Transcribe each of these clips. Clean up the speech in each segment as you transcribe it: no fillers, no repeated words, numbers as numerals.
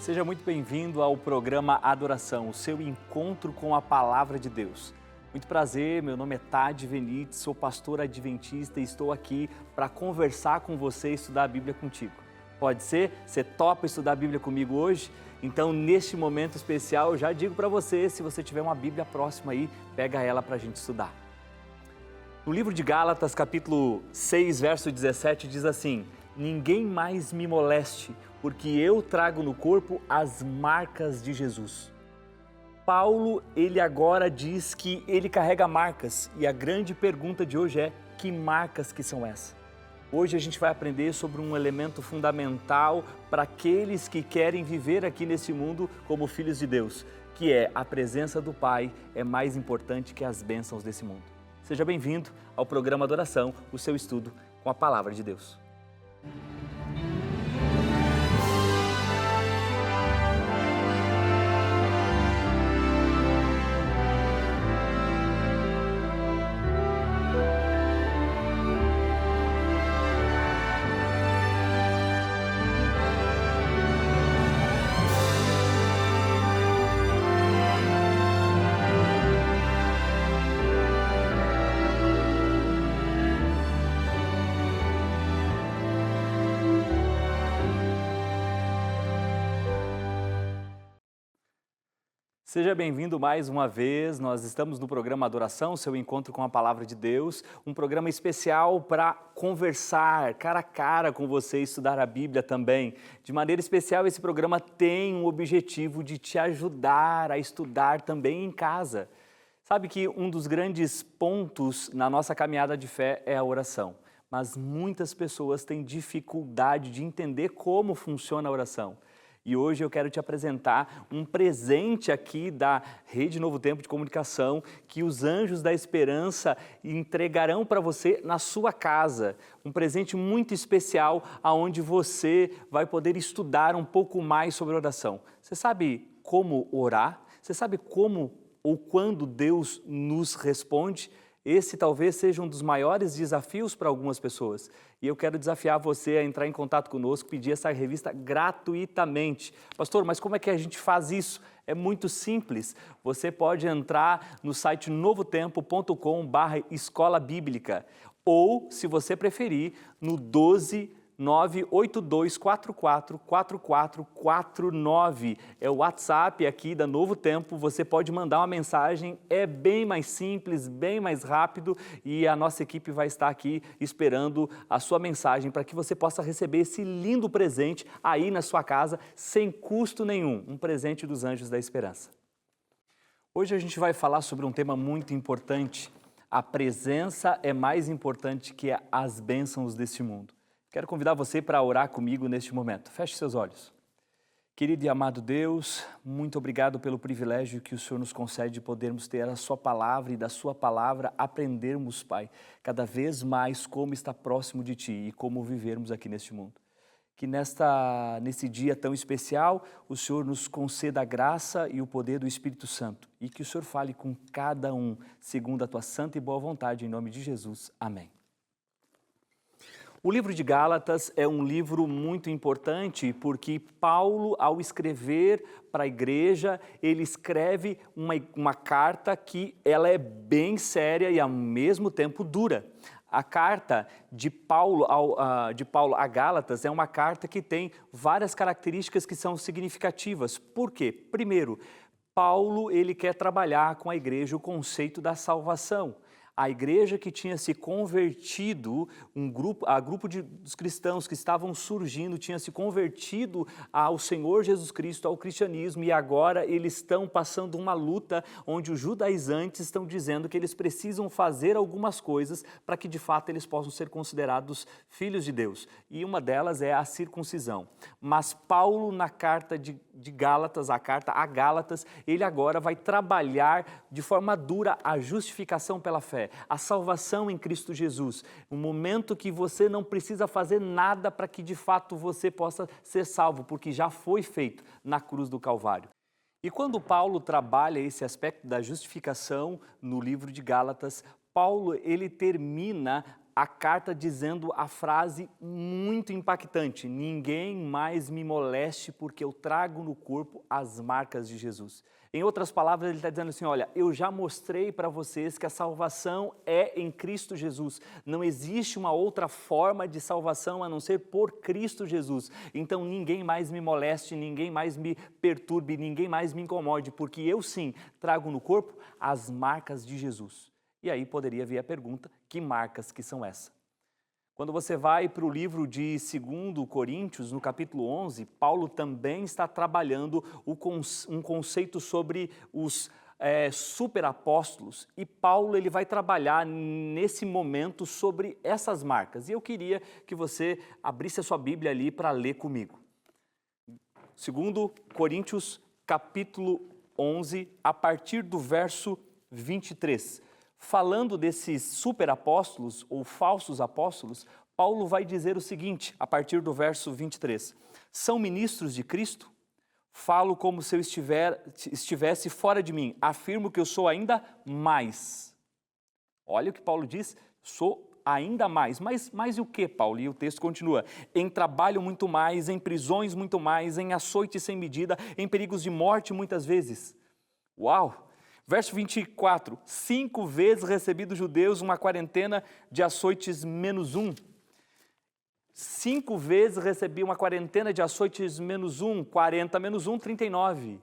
Seja muito bem-vindo ao programa Adoração, o seu encontro com a Palavra de Deus. Muito prazer, meu nome é Tade Venite, sou pastor adventista e estou aqui para conversar com você e estudar a Bíblia contigo. Pode ser? Você topa estudar a Bíblia comigo hoje? Então, neste momento especial, eu já digo para você, se você tiver uma Bíblia próxima aí, pega ela para a gente estudar. No livro de Gálatas, capítulo 6, verso 17, diz assim: ninguém mais me moleste, porque eu trago no corpo as marcas de Jesus. Paulo, ele agora diz que ele carrega marcas, e a grande pergunta de hoje é: que marcas que são essas? Hoje a gente vai aprender sobre um elemento fundamental para aqueles que querem viver aqui nesse mundo como filhos de Deus, que é a presença do Pai é mais importante que as bênçãos desse mundo. Seja bem-vindo ao programa Adoração, o seu estudo com a Palavra de Deus. Seja bem-vindo mais uma vez, nós estamos no programa Adoração, seu encontro com a Palavra de Deus, um programa especial para conversar cara a cara com você e estudar a Bíblia também. De maneira especial, esse programa tem o objetivo de te ajudar a estudar também em casa. Sabe que um dos grandes pontos na nossa caminhada de fé é a oração, mas muitas pessoas têm dificuldade de entender como funciona a oração. E hoje eu quero te apresentar um presente aqui da Rede Novo Tempo de Comunicação que os Anjos da Esperança entregarão para você na sua casa. Um presente muito especial onde você vai poder estudar um pouco mais sobre oração. Você sabe como orar? Você sabe como ou quando Deus nos responde? Esse talvez seja um dos maiores desafios para algumas pessoas. E eu quero desafiar você a entrar em contato conosco, pedir essa revista gratuitamente. Pastor, mas como é que a gente faz isso? É muito simples. Você pode entrar no site novotempo.com/escola bíblica ou, se você preferir, no 12982444449. É o WhatsApp aqui da Novo Tempo, você pode mandar uma mensagem, é bem mais simples, bem mais rápido e a nossa equipe vai estar aqui esperando a sua mensagem para que você possa receber esse lindo presente aí na sua casa, sem custo nenhum, um presente dos Anjos da Esperança. Hoje a gente vai falar sobre um tema muito importante. A presença é mais importante que as bênçãos deste mundo. Quero convidar você para orar comigo neste momento. Feche seus olhos. Querido e amado Deus, muito obrigado pelo privilégio que o Senhor nos concede de podermos ter a sua palavra e da sua palavra aprendermos, Pai, cada vez mais como está próximo de Ti e como vivermos aqui neste mundo. Que nesse dia tão especial, o Senhor nos conceda a graça e o poder do Espírito Santo e que o Senhor fale com cada um, segundo a Tua santa e boa vontade, em nome de Jesus. Amém. O livro de Gálatas é um livro muito importante porque Paulo, ao escrever para a igreja, ele escreve uma carta que ela é bem séria e ao mesmo tempo dura. A carta de Paulo a Gálatas é uma carta que tem várias características que são significativas. Por quê? Primeiro, Paulo ele quer trabalhar com a igreja o conceito da salvação. A igreja que tinha se convertido, grupo dos cristãos que estavam surgindo, tinha se convertido ao Senhor Jesus Cristo, ao cristianismo, e agora eles estão passando uma luta onde os judaizantes estão dizendo que eles precisam fazer algumas coisas para que de fato eles possam ser considerados filhos de Deus. E uma delas é a circuncisão. Mas Paulo, na carta de Gálatas, a carta a Gálatas, ele agora vai trabalhar de forma dura a justificação pela fé, a salvação em Cristo Jesus, um momento que você não precisa fazer nada para que de fato você possa ser salvo, porque já foi feito na cruz do Calvário. E quando Paulo trabalha esse aspecto da justificação no livro de Gálatas, Paulo ele termina a carta dizendo a frase muito impactante: ninguém mais me moleste porque eu trago no corpo as marcas de Jesus. Em outras palavras, ele está dizendo assim, olha, eu já mostrei para vocês que a salvação é em Cristo Jesus. Não existe uma outra forma de salvação a não ser por Cristo Jesus. Então ninguém mais me moleste, ninguém mais me perturbe, ninguém mais me incomode, porque eu sim trago no corpo as marcas de Jesus. E aí poderia vir a pergunta, que marcas que são essas? Quando você vai para o livro de 2 Coríntios, no capítulo 11, Paulo também está trabalhando um conceito sobre os superapóstolos. E Paulo ele vai trabalhar nesse momento sobre essas marcas. E eu queria que você abrisse a sua Bíblia ali para ler comigo. 2 Coríntios, capítulo 11, a partir do verso 23. Falando desses superapóstolos ou falsos apóstolos, Paulo vai dizer o seguinte, a partir do verso 23. São ministros de Cristo? Falo como se eu estivesse fora de mim. Afirmo que eu sou ainda mais. Olha o que Paulo diz, sou ainda mais. Mas mais o que, Paulo? E o texto continua. Em trabalho muito mais, em prisões muito mais, em açoite sem medida, em perigos de morte muitas vezes. Uau! Verso 24, 5 vezes recebi dos judeus uma quarentena de açoites menos 1. 5 vezes recebi uma quarentena de açoites menos 1, 40 menos 1, 39.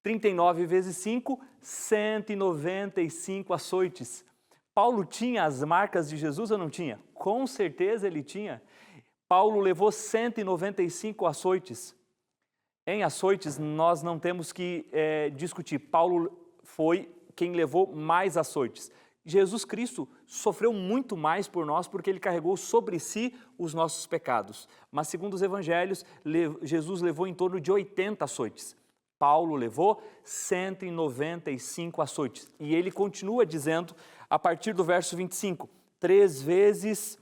39 vezes 5, 195 açoites. Paulo tinha as marcas de Jesus ou não tinha? Com certeza ele tinha. Paulo levou 195 açoites. Em açoites nós não temos que discutir. Paulo foi quem levou mais açoites. Jesus Cristo sofreu muito mais por nós porque ele carregou sobre si os nossos pecados. Mas segundo os evangelhos, Jesus levou em torno de 80 açoites. Paulo levou 195 açoites. E ele continua dizendo, a partir do verso 25, 3 vezes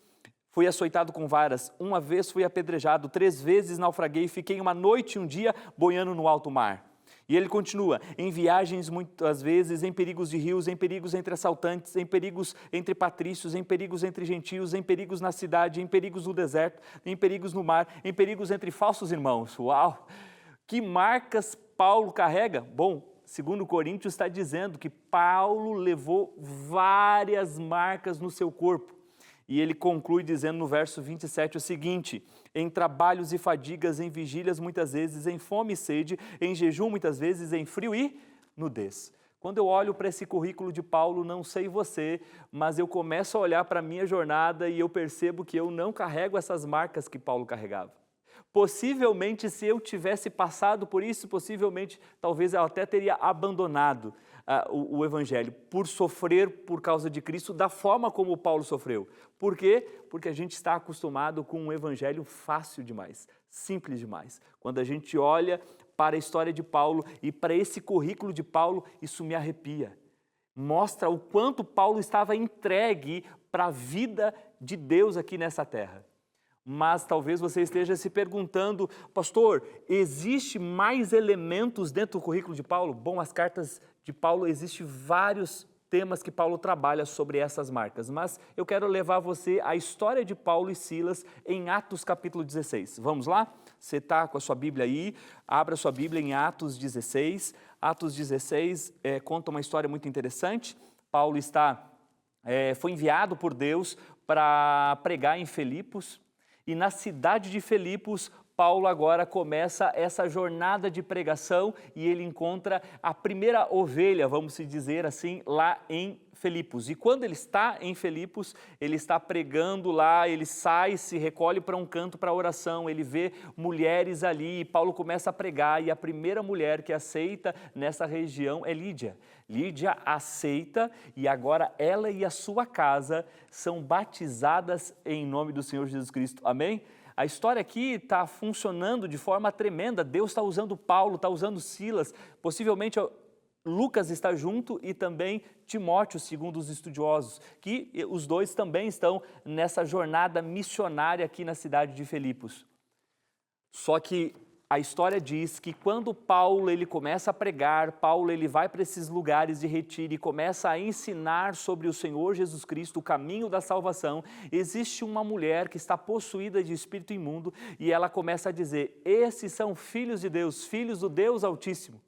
fui açoitado com varas, 1 vez fui apedrejado, 3 vezes naufraguei, fiquei 1 noite e 1 dia boiando no alto mar. E ele continua, em viagens muitas vezes, em perigos de rios, em perigos entre assaltantes, em perigos entre patrícios, em perigos entre gentios, em perigos na cidade, em perigos no deserto, em perigos no mar, em perigos entre falsos irmãos. Uau! Que marcas Paulo carrega? Bom, 2 Coríntios está dizendo que Paulo levou várias marcas no seu corpo. E ele conclui dizendo no verso 27 o seguinte, em trabalhos e fadigas, em vigílias muitas vezes, em fome e sede, em jejum muitas vezes, em frio e nudez. Quando eu olho para esse currículo de Paulo, não sei você, mas eu começo a olhar para a minha jornada e eu percebo que eu não carrego essas marcas que Paulo carregava. Possivelmente, se eu tivesse passado por isso, possivelmente, talvez eu até teria abandonado o Evangelho, por sofrer por causa de Cristo, da forma como Paulo sofreu. Por quê? Porque a gente está acostumado com um Evangelho fácil demais, simples demais. Quando a gente olha para a história de Paulo e para esse currículo de Paulo, isso me arrepia. Mostra o quanto Paulo estava entregue para a vida de Deus aqui nessa terra. Mas talvez você esteja se perguntando, pastor, existe mais elementos dentro do currículo de Paulo? Bom, as cartas de Paulo, existem vários temas que Paulo trabalha sobre essas marcas, mas eu quero levar você à história de Paulo e Silas em Atos capítulo 16. Vamos lá? Você está com a sua Bíblia aí, abra sua Bíblia em Atos 16. Atos 16 conta uma história muito interessante. Paulo foi enviado por Deus para pregar em Filipos, e na cidade de Filipos, Paulo agora começa essa jornada de pregação e ele encontra a primeira ovelha, vamos dizer assim, lá em Filipos. E quando ele está em Filipos, ele está pregando lá, ele sai, se recolhe para um canto para oração, ele vê mulheres ali e Paulo começa a pregar e a primeira mulher que aceita nessa região é Lídia. Lídia aceita e agora ela e a sua casa são batizadas em nome do Senhor Jesus Cristo. Amém? A história aqui está funcionando de forma tremenda. Deus está usando Paulo, está usando Silas. Possivelmente Lucas está junto e também Timóteo, segundo os estudiosos, que os dois também estão nessa jornada missionária aqui na cidade de Filipos. Só que A história diz que quando Paulo ele começa a pregar, Paulo ele vai para esses lugares de retiro e começa a ensinar sobre o Senhor Jesus Cristo, o caminho da salvação, existe uma mulher que está possuída de espírito imundo e ela começa a dizer: esses são filhos de Deus, filhos do Deus Altíssimo.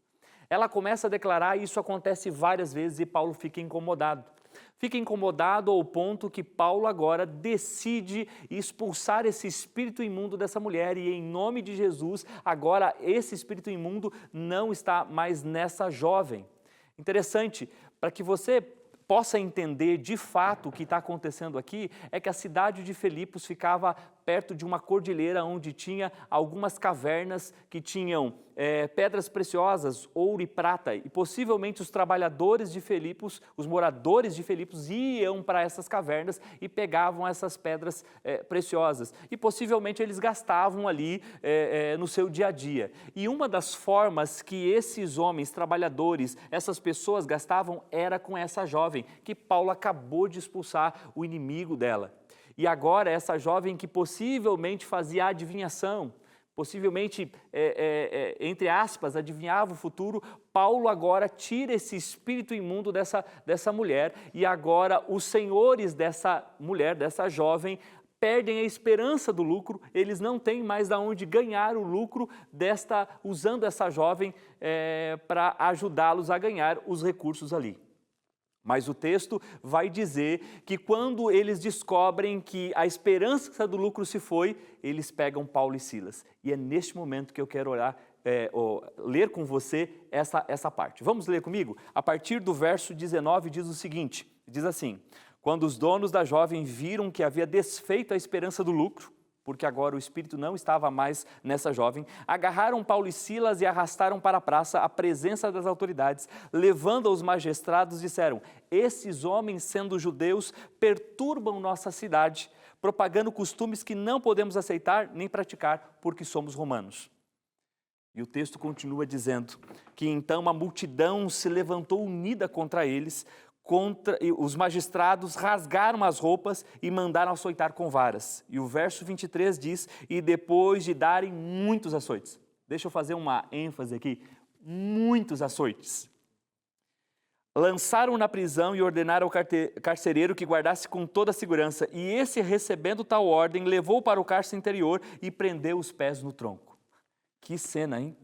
Ela começa a declarar, e isso acontece várias vezes, e Paulo fica incomodado. Fica incomodado ao ponto que Paulo agora decide expulsar esse espírito imundo dessa mulher e em nome de Jesus, agora esse espírito imundo não está mais nessa jovem. Interessante, para que você possa entender de fato o que está acontecendo aqui, é que a cidade de Filipos ficava perto de uma cordilheira onde tinha algumas cavernas que tinham pedras preciosas, ouro e prata, e possivelmente os trabalhadores de Filipos, os moradores de Filipos iam para essas cavernas e pegavam essas pedras preciosas, e possivelmente eles gastavam ali no seu dia a dia. E uma das formas que esses homens trabalhadores, essas pessoas gastavam era com essa jovem, que Paulo acabou de expulsar o inimigo dela. E agora essa jovem que possivelmente fazia adivinhação, possivelmente, entre aspas, adivinhava o futuro, Paulo agora tira esse espírito imundo dessa mulher e agora os senhores dessa mulher, dessa jovem, perdem a esperança do lucro, eles não têm mais de onde ganhar o lucro usando essa jovem para ajudá-los a ganhar os recursos ali. Mas o texto vai dizer que quando eles descobrem que a esperança do lucro se foi, eles pegam Paulo e Silas. E é neste momento que eu quero ler com você essa parte. Vamos ler comigo? A partir do verso 19 diz o seguinte, diz assim: quando os donos da jovem viram que havia desfeito a esperança do lucro, porque agora o espírito não estava mais nessa jovem, agarraram Paulo e Silas e arrastaram para a praça à presença das autoridades, levando aos magistrados, disseram: esses homens, sendo judeus, perturbam nossa cidade, propagando costumes que não podemos aceitar nem praticar, porque somos romanos. E o texto continua dizendo que então a multidão se levantou unida contra eles, os magistrados rasgaram as roupas e mandaram açoitar com varas. E o verso 23 diz: e depois de darem muitos açoites. Deixa eu fazer uma ênfase aqui. Muitos açoites. Lançaram na prisão e ordenaram ao carcereiro que guardasse com toda a segurança. E esse, recebendo tal ordem, levou para o cárcere interior e prendeu os pés no tronco. Que cena, hein?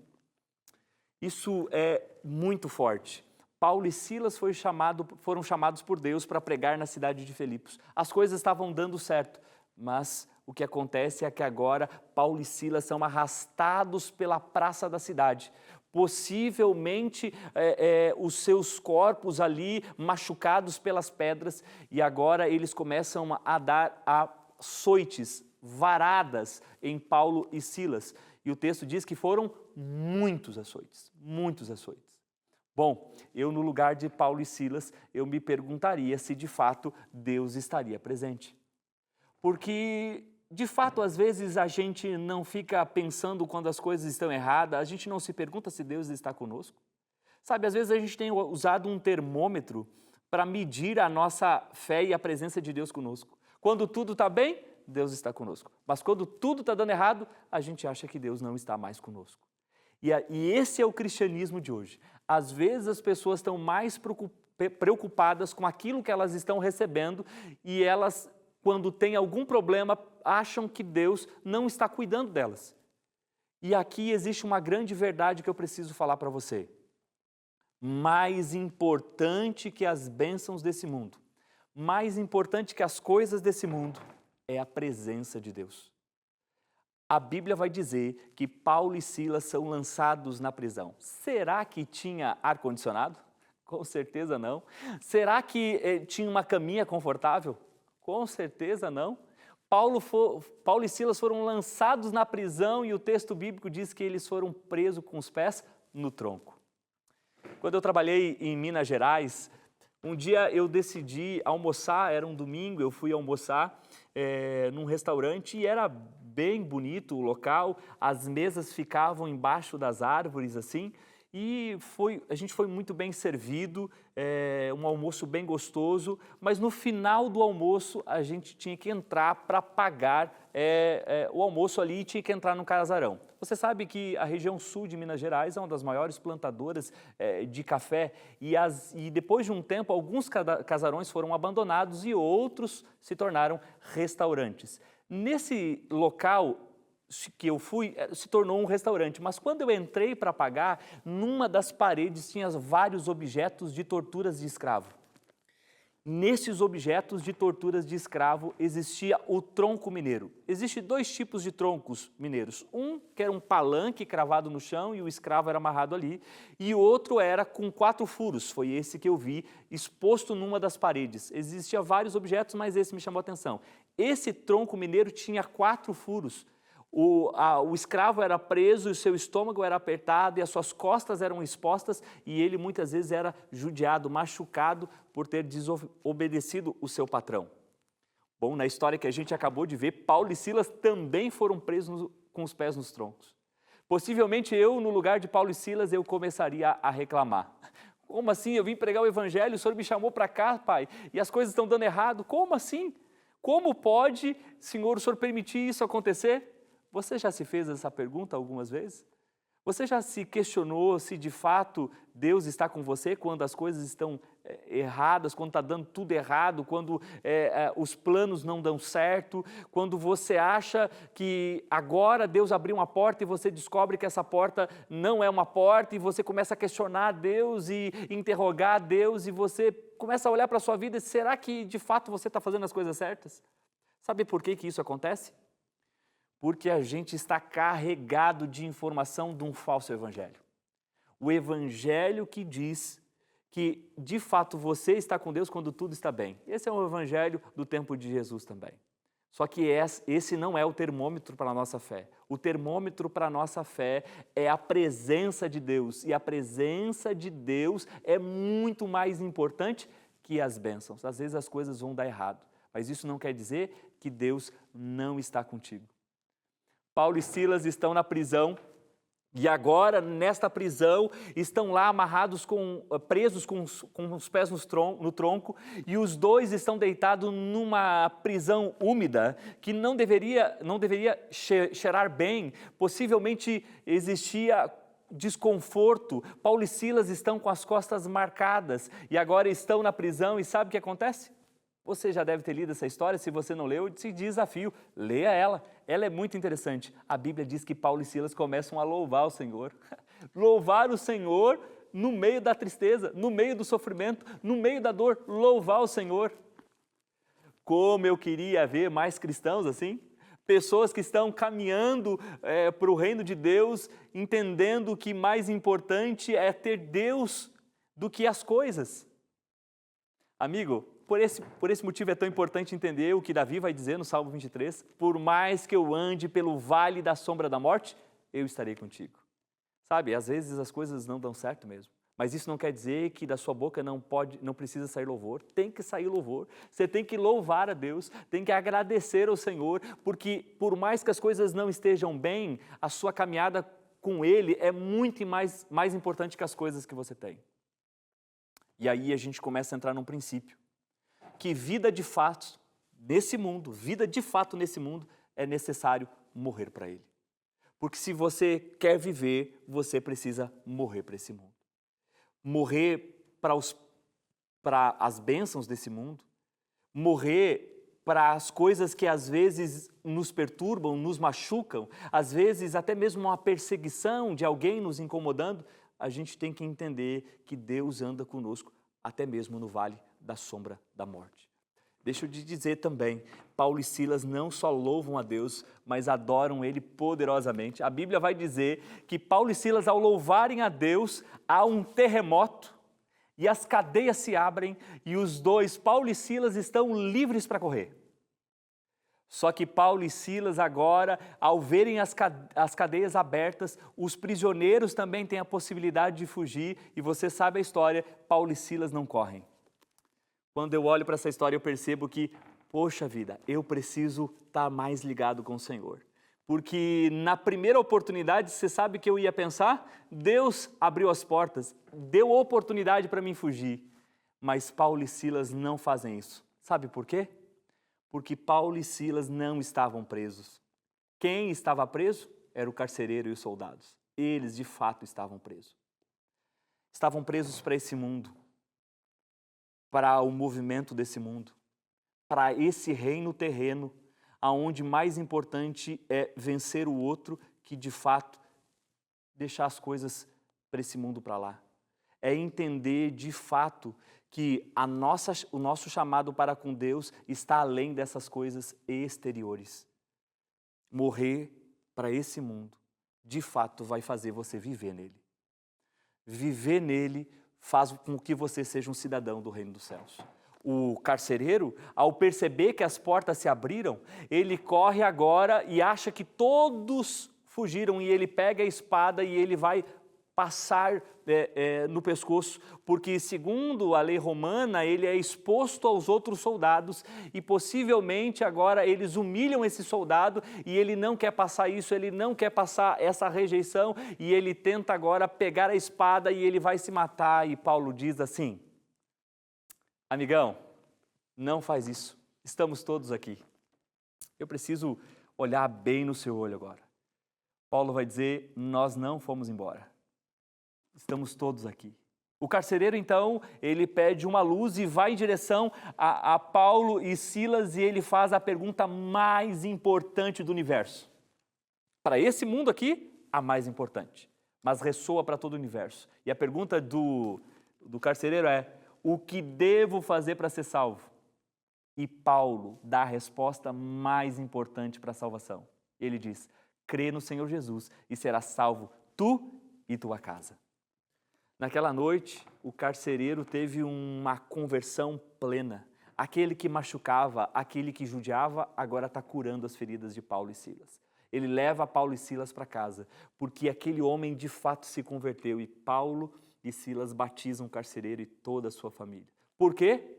Isso é muito forte. Paulo e Silas foram chamados por Deus para pregar na cidade de Filipos. As coisas estavam dando certo, mas o que acontece é que agora Paulo e Silas são arrastados pela praça da cidade. Possivelmente os seus corpos ali machucados pelas pedras, e agora eles começam a dar açoites, varadas em Paulo e Silas. E o texto diz que foram muitos açoites, muitos açoites. Bom, eu no lugar de Paulo e Silas, eu me perguntaria se de fato Deus estaria presente. Porque, de fato, às vezes a gente não fica pensando quando as coisas estão erradas, a gente não se pergunta se Deus está conosco. Sabe, às vezes a gente tem usado um termômetro para medir a nossa fé e a presença de Deus conosco. Quando tudo está bem, Deus está conosco. Mas quando tudo está dando errado, a gente acha que Deus não está mais conosco. E esse é o cristianismo de hoje. Às vezes as pessoas estão mais preocupadas com aquilo que elas estão recebendo e elas, quando têm algum problema, acham que Deus não está cuidando delas. E aqui existe uma grande verdade que eu preciso falar para você. Mais importante que as bênçãos desse mundo, mais importante que as coisas desse mundo, é a presença de Deus. A Bíblia vai dizer que Paulo e Silas são lançados na prisão. Será que tinha ar-condicionado? Com certeza não. Será que tinha uma caminha confortável? Com certeza não. Paulo e Silas foram lançados na prisão e o texto bíblico diz que eles foram presos com os pés no tronco. Quando eu trabalhei em Minas Gerais, um dia eu decidi almoçar, era um domingo, eu fui almoçar num restaurante e era bem bonito o local, as mesas ficavam embaixo das árvores assim, E a gente foi muito bem servido, um almoço bem gostoso, mas no final do almoço a gente tinha que entrar para pagar o almoço ali e tinha que entrar no casarão. Você sabe que a região sul de Minas Gerais é uma das maiores plantadoras de café e depois de um tempo alguns casarões foram abandonados e outros se tornaram restaurantes. Nesse local que eu fui, se tornou um restaurante, mas quando eu entrei para pagar, numa das paredes tinha vários objetos de torturas de escravo. Nesses objetos de torturas de escravo existia o tronco mineiro. Existem dois tipos de troncos mineiros. Um que era um palanque cravado no chão e o escravo era amarrado ali, e outro era com 4 furos, foi esse que eu vi exposto numa das paredes. Existiam vários objetos, mas esse me chamou a atenção. Esse tronco mineiro tinha 4 furos. O escravo era preso e o seu estômago era apertado e as suas costas eram expostas e ele muitas vezes era judiado, machucado por ter desobedecido o seu patrão. Bom, na história que a gente acabou de ver, Paulo e Silas também foram presos com os pés nos troncos. Possivelmente eu, no lugar de Paulo e Silas, eu começaria a reclamar. Como assim? Eu vim pregar o evangelho, o Senhor me chamou para cá, Pai, e as coisas estão dando errado. Como assim? Como pode, Senhor, o Senhor permitir isso acontecer? Você já se fez essa pergunta algumas vezes? Você já se questionou se de fato Deus está com você quando as coisas estão erradas, quando está dando tudo errado, quando os planos não dão certo, quando você acha que agora Deus abriu uma porta e você descobre que essa porta não é uma porta e você começa a questionar Deus e interrogar Deus e você começa a olhar para a sua vida e será que de fato você está fazendo as coisas certas? Sabe por que isso acontece? Porque a gente está carregado de informação de um falso evangelho. O evangelho que diz que, de fato, você está com Deus quando tudo está bem. Esse é o evangelho do tempo de Jesus também. Só que esse não é o termômetro para a nossa fé. O termômetro para a nossa fé é a presença de Deus. E a presença de Deus é muito mais importante que as bênçãos. Às vezes as coisas vão dar errado, mas isso não quer dizer que Deus não está contigo. Paulo e Silas estão na prisão e agora, nesta prisão, estão lá amarrados, presos com os pés no tronco e os dois estão deitados numa prisão úmida que não deveria cheirar bem, possivelmente existia desconforto. Paulo e Silas estão com as costas marcadas e agora estão na prisão e sabe o que acontece? Você já deve ter lido essa história, se você não leu, eu te desafio, leia ela. Ela é muito interessante. A Bíblia diz que Paulo e Silas começam a louvar o Senhor. Louvar o Senhor no meio da tristeza, no meio do sofrimento, no meio da dor. Louvar o Senhor. Como eu queria ver mais cristãos assim. Pessoas que estão caminhando para o reino de Deus, entendendo que mais importante é ter Deus do que as coisas. Amigo, por esse motivo é tão importante entender o que Davi vai dizer no Salmo 23. Por mais que eu ande pelo vale da sombra da morte, eu estarei contigo. Sabe, às vezes as coisas não dão certo mesmo. Mas isso não quer dizer que da sua boca não precisa sair louvor. Tem que sair louvor. Você tem que louvar a Deus, tem que agradecer ao Senhor, porque por mais que as coisas não estejam bem, a sua caminhada com Ele é muito mais importante que as coisas que você tem. E aí a gente começa a entrar num princípio. Que vida de fato nesse mundo, é necessário morrer para Ele. Porque se você quer viver, você precisa morrer para esse mundo. Morrer para as bênçãos desse mundo, morrer para as coisas que às vezes nos perturbam, nos machucam, às vezes até mesmo uma perseguição de alguém nos incomodando, a gente tem que entender que Deus anda conosco até mesmo no vale da sombra da morte. Deixa eu te dizer também, Paulo e Silas não só louvam a Deus, mas adoram Ele poderosamente. A Bíblia vai dizer que Paulo e Silas, ao louvarem a Deus, há um terremoto e as cadeias se abrem e os dois, Paulo e Silas, estão livres para correr. Só que Paulo e Silas agora, ao verem as cadeias abertas, os prisioneiros também têm a possibilidade de fugir e você sabe a história, Paulo e Silas não correm. Quando eu olho para essa história eu percebo que, poxa vida, eu preciso estar mais ligado com o Senhor. Porque na primeira oportunidade, você sabe o que eu ia pensar? Deus abriu as portas, deu oportunidade para mim fugir. Mas Paulo e Silas não fazem isso. Sabe por quê? Porque Paulo e Silas não estavam presos. Quem estava preso era o carcereiro e os soldados. Eles, de fato, estavam presos. Estavam presos para esse mundo, para o movimento desse mundo, para esse reino terreno, aonde mais importante é vencer o outro que, de fato, deixar as coisas para esse mundo para lá. É entender, de fato, que o nosso chamado para com Deus está além dessas coisas exteriores. Morrer para esse mundo, de fato, vai fazer você viver nele. Viver nele faz com que você seja um cidadão do reino dos céus. O carcereiro, ao perceber que as portas se abriram, ele corre agora e acha que todos fugiram, e ele pega a espada e ele vai passar no pescoço, porque segundo a lei romana, ele é exposto aos outros soldados e possivelmente agora eles humilham esse soldado e ele não quer passar isso, ele não quer passar essa rejeição e ele tenta agora pegar a espada e ele vai se matar. E Paulo diz assim: amigão, não faz isso, estamos todos aqui. Eu preciso olhar bem no seu olho agora. Paulo vai dizer: nós não fomos embora. Estamos todos aqui. O carcereiro, então, ele pede uma luz e vai em direção a Paulo e Silas e ele faz a pergunta mais importante do universo. Para esse mundo aqui, a mais importante, mas ressoa para todo o universo. E a pergunta do carcereiro é: o que devo fazer para ser salvo? E Paulo dá a resposta mais importante para a salvação. Ele diz: crê no Senhor Jesus e serás salvo tu e tua casa. Naquela noite, o carcereiro teve uma conversão plena. Aquele que machucava, aquele que judiava, agora está curando as feridas de Paulo e Silas. Ele leva Paulo e Silas para casa, porque aquele homem de fato se converteu e Paulo e Silas batizam o carcereiro e toda a sua família. Por quê?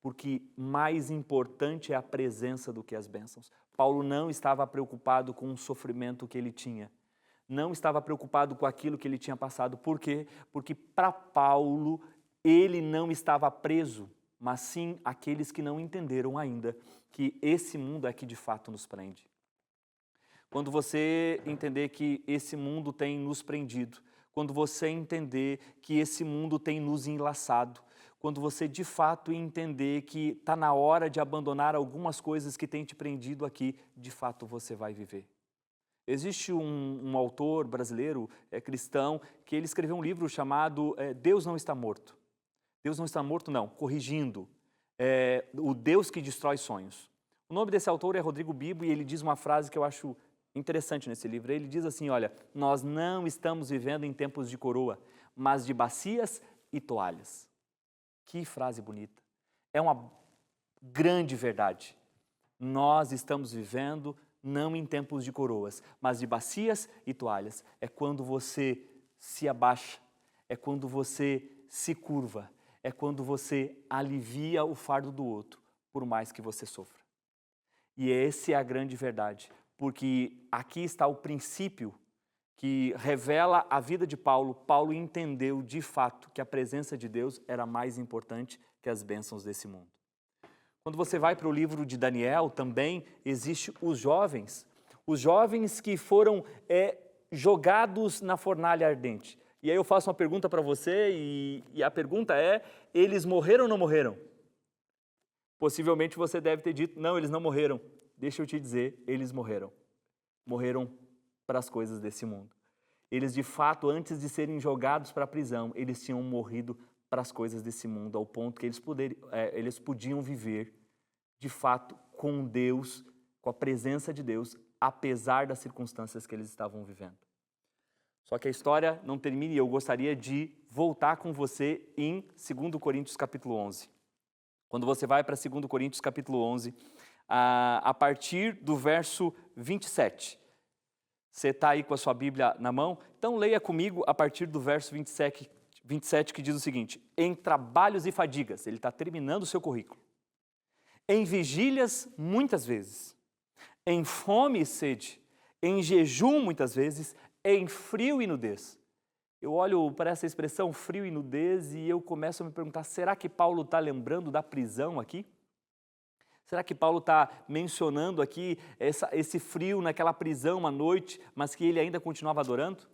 Porque mais importante é a presença do que as bênçãos. Paulo não estava preocupado com o sofrimento que ele tinha. Não estava preocupado com aquilo que ele tinha passado. Por quê? Porque para Paulo, ele não estava preso, mas sim aqueles que não entenderam ainda que esse mundo é que de fato nos prende. Quando você entender que esse mundo tem nos prendido, quando você entender que esse mundo tem nos enlaçado, quando você de fato entender que está na hora de abandonar algumas coisas que têm te prendido aqui, de fato você vai viver. Existe um autor brasileiro, cristão, que ele escreveu um livro chamado Deus Não Está Morto. Deus não está morto, não, corrigindo. O Deus que destrói sonhos. O nome desse autor é Rodrigo Bibo e ele diz uma frase que eu acho interessante nesse livro. Ele diz assim: olha, nós não estamos vivendo em tempos de coroa, mas de bacias e toalhas. Que frase bonita. É uma grande verdade. Nós estamos vivendo não em tempos de coroas, mas de bacias e toalhas. É quando você se abaixa, é quando você se curva, é quando você alivia o fardo do outro, por mais que você sofra. E essa é a grande verdade, porque aqui está o princípio que revela a vida de Paulo. Paulo entendeu de fato que a presença de Deus era mais importante que as bênçãos desse mundo. Quando você vai para o livro de Daniel, também existe os jovens que foram jogados na fornalha ardente. E aí eu faço uma pergunta para você e a pergunta é: eles morreram ou não morreram? Possivelmente você deve ter dito: não, eles não morreram. Deixa eu te dizer, eles morreram. Morreram para as coisas desse mundo. Eles de fato, antes de serem jogados para a prisão, eles tinham morrido para as coisas desse mundo, ao ponto que eles podiam viver, de fato, com Deus, com a presença de Deus, apesar das circunstâncias que eles estavam vivendo. Só que a história não termina e eu gostaria de voltar com você em 2 Coríntios capítulo 11. Quando você vai para 2 Coríntios capítulo 11, a partir do verso 27. Você está aí com a sua Bíblia na mão? Então leia comigo a partir do verso 27 que diz o seguinte: em trabalhos e fadigas, ele está terminando o seu currículo. Em vigílias muitas vezes, em fome e sede, em jejum muitas vezes, em frio e nudez. Eu olho para essa expressão frio e nudez e eu começo a me perguntar, será que Paulo está lembrando da prisão aqui? Será que Paulo está mencionando aqui esse frio naquela prisão à noite, mas que ele ainda continuava adorando?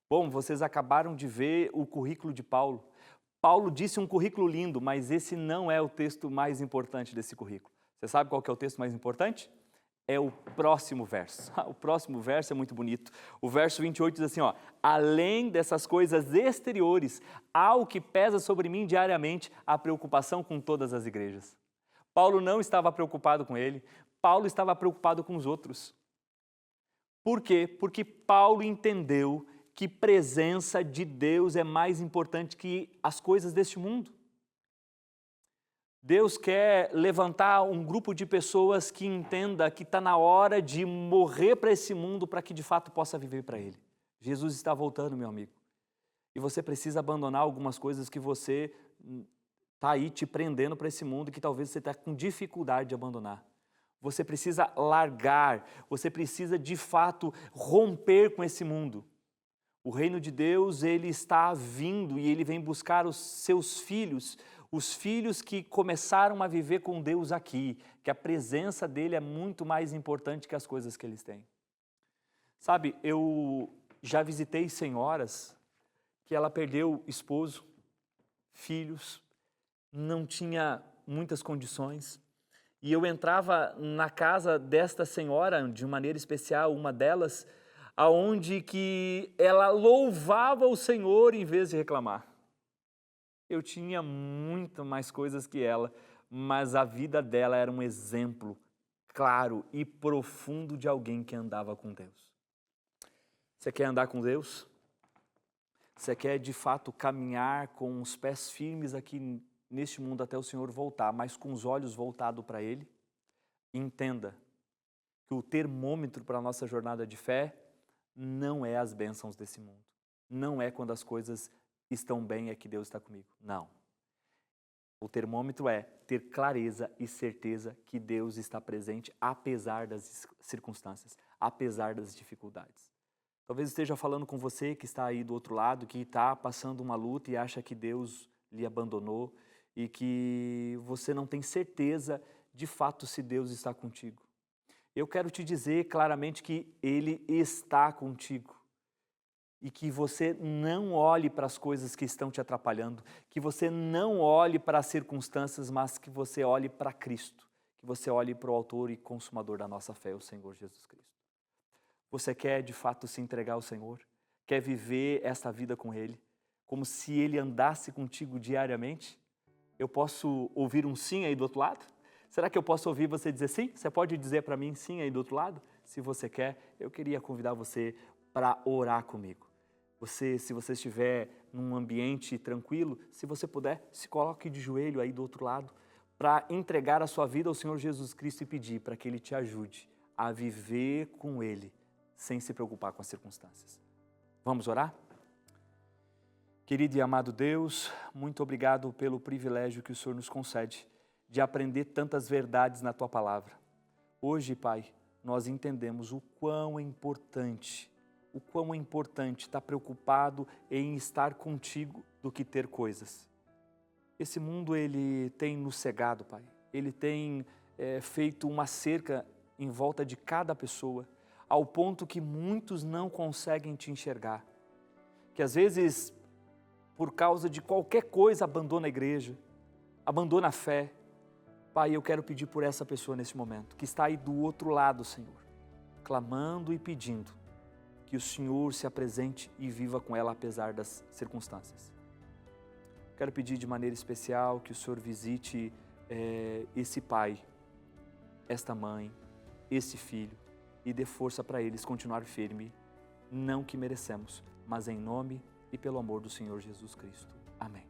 Bom, vocês acabaram de ver o currículo de Paulo. Paulo disse um currículo lindo, mas esse não é o texto mais importante desse currículo. Você sabe qual que é o texto mais importante? É o próximo verso. O próximo verso é muito bonito. O verso 28 diz assim, ó, além dessas coisas exteriores, há o que pesa sobre mim diariamente, a preocupação com todas as igrejas. Paulo não estava preocupado com ele, Paulo estava preocupado com os outros. Por quê? Porque Paulo entendeu que presença de Deus é mais importante que as coisas deste mundo. Deus quer levantar um grupo de pessoas que entenda que está na hora de morrer para esse mundo para que de fato possa viver para Ele. Jesus está voltando, meu amigo. E você precisa abandonar algumas coisas que você está aí te prendendo para esse mundo e que talvez você está com dificuldade de abandonar. Você precisa largar, você precisa de fato romper com esse mundo. O reino de Deus, ele está vindo e ele vem buscar os seus filhos, os filhos que começaram a viver com Deus aqui, que a presença dele é muito mais importante que as coisas que eles têm. Sabe, eu já visitei senhoras que ela perdeu esposo, filhos, não tinha muitas condições, e eu entrava na casa desta senhora, de maneira especial, uma delas, aonde que ela louvava o Senhor em vez de reclamar. Eu tinha muito mais coisas que ela, mas a vida dela era um exemplo claro e profundo de alguém que andava com Deus. Você quer andar com Deus? Você quer de fato caminhar com os pés firmes aqui neste mundo até o Senhor voltar, mas com os olhos voltados para Ele? Entenda que o termômetro para a nossa jornada de fé não é as bênçãos desse mundo. Não é quando as coisas estão bem é que Deus está comigo. Não. O termômetro é ter clareza e certeza que Deus está presente apesar das circunstâncias, apesar das dificuldades. Talvez esteja falando com você que está aí do outro lado, que está passando uma luta e acha que Deus lhe abandonou e que você não tem certeza de fato se Deus está contigo. Eu quero te dizer claramente que Ele está contigo e que você não olhe para as coisas que estão te atrapalhando, que você não olhe para as circunstâncias, mas que você olhe para Cristo, que você olhe para o autor e consumador da nossa fé, o Senhor Jesus Cristo. Você quer de fato se entregar ao Senhor? Quer viver esta vida com Ele? Como se Ele andasse contigo diariamente? Eu posso ouvir um sim aí do outro lado? Será que eu posso ouvir você dizer sim? Você pode dizer para mim sim aí do outro lado? Se você quer, eu queria convidar você para orar comigo. Se você estiver num ambiente tranquilo, se você puder, se coloque de joelho aí do outro lado para entregar a sua vida ao Senhor Jesus Cristo e pedir para que Ele te ajude a viver com Ele sem se preocupar com as circunstâncias. Vamos orar? Querido e amado Deus, muito obrigado pelo privilégio que o Senhor nos concede de aprender tantas verdades na Tua Palavra. Hoje, Pai, nós entendemos o quão é importante estar preocupado em estar contigo do que ter coisas. Esse mundo, ele tem nos cegado, Pai. Ele tem feito uma cerca em volta de cada pessoa, ao ponto que muitos não conseguem te enxergar. Que às vezes, por causa de qualquer coisa, abandona a igreja, abandona a fé. Pai, eu quero pedir por essa pessoa nesse momento, que está aí do outro lado, Senhor, clamando e pedindo que o Senhor se apresente e viva com ela apesar das circunstâncias. Quero pedir de maneira especial que o Senhor visite esse pai, esta mãe, esse filho e dê força para eles continuar firme, não que merecemos, mas em nome e pelo amor do Senhor Jesus Cristo. Amém.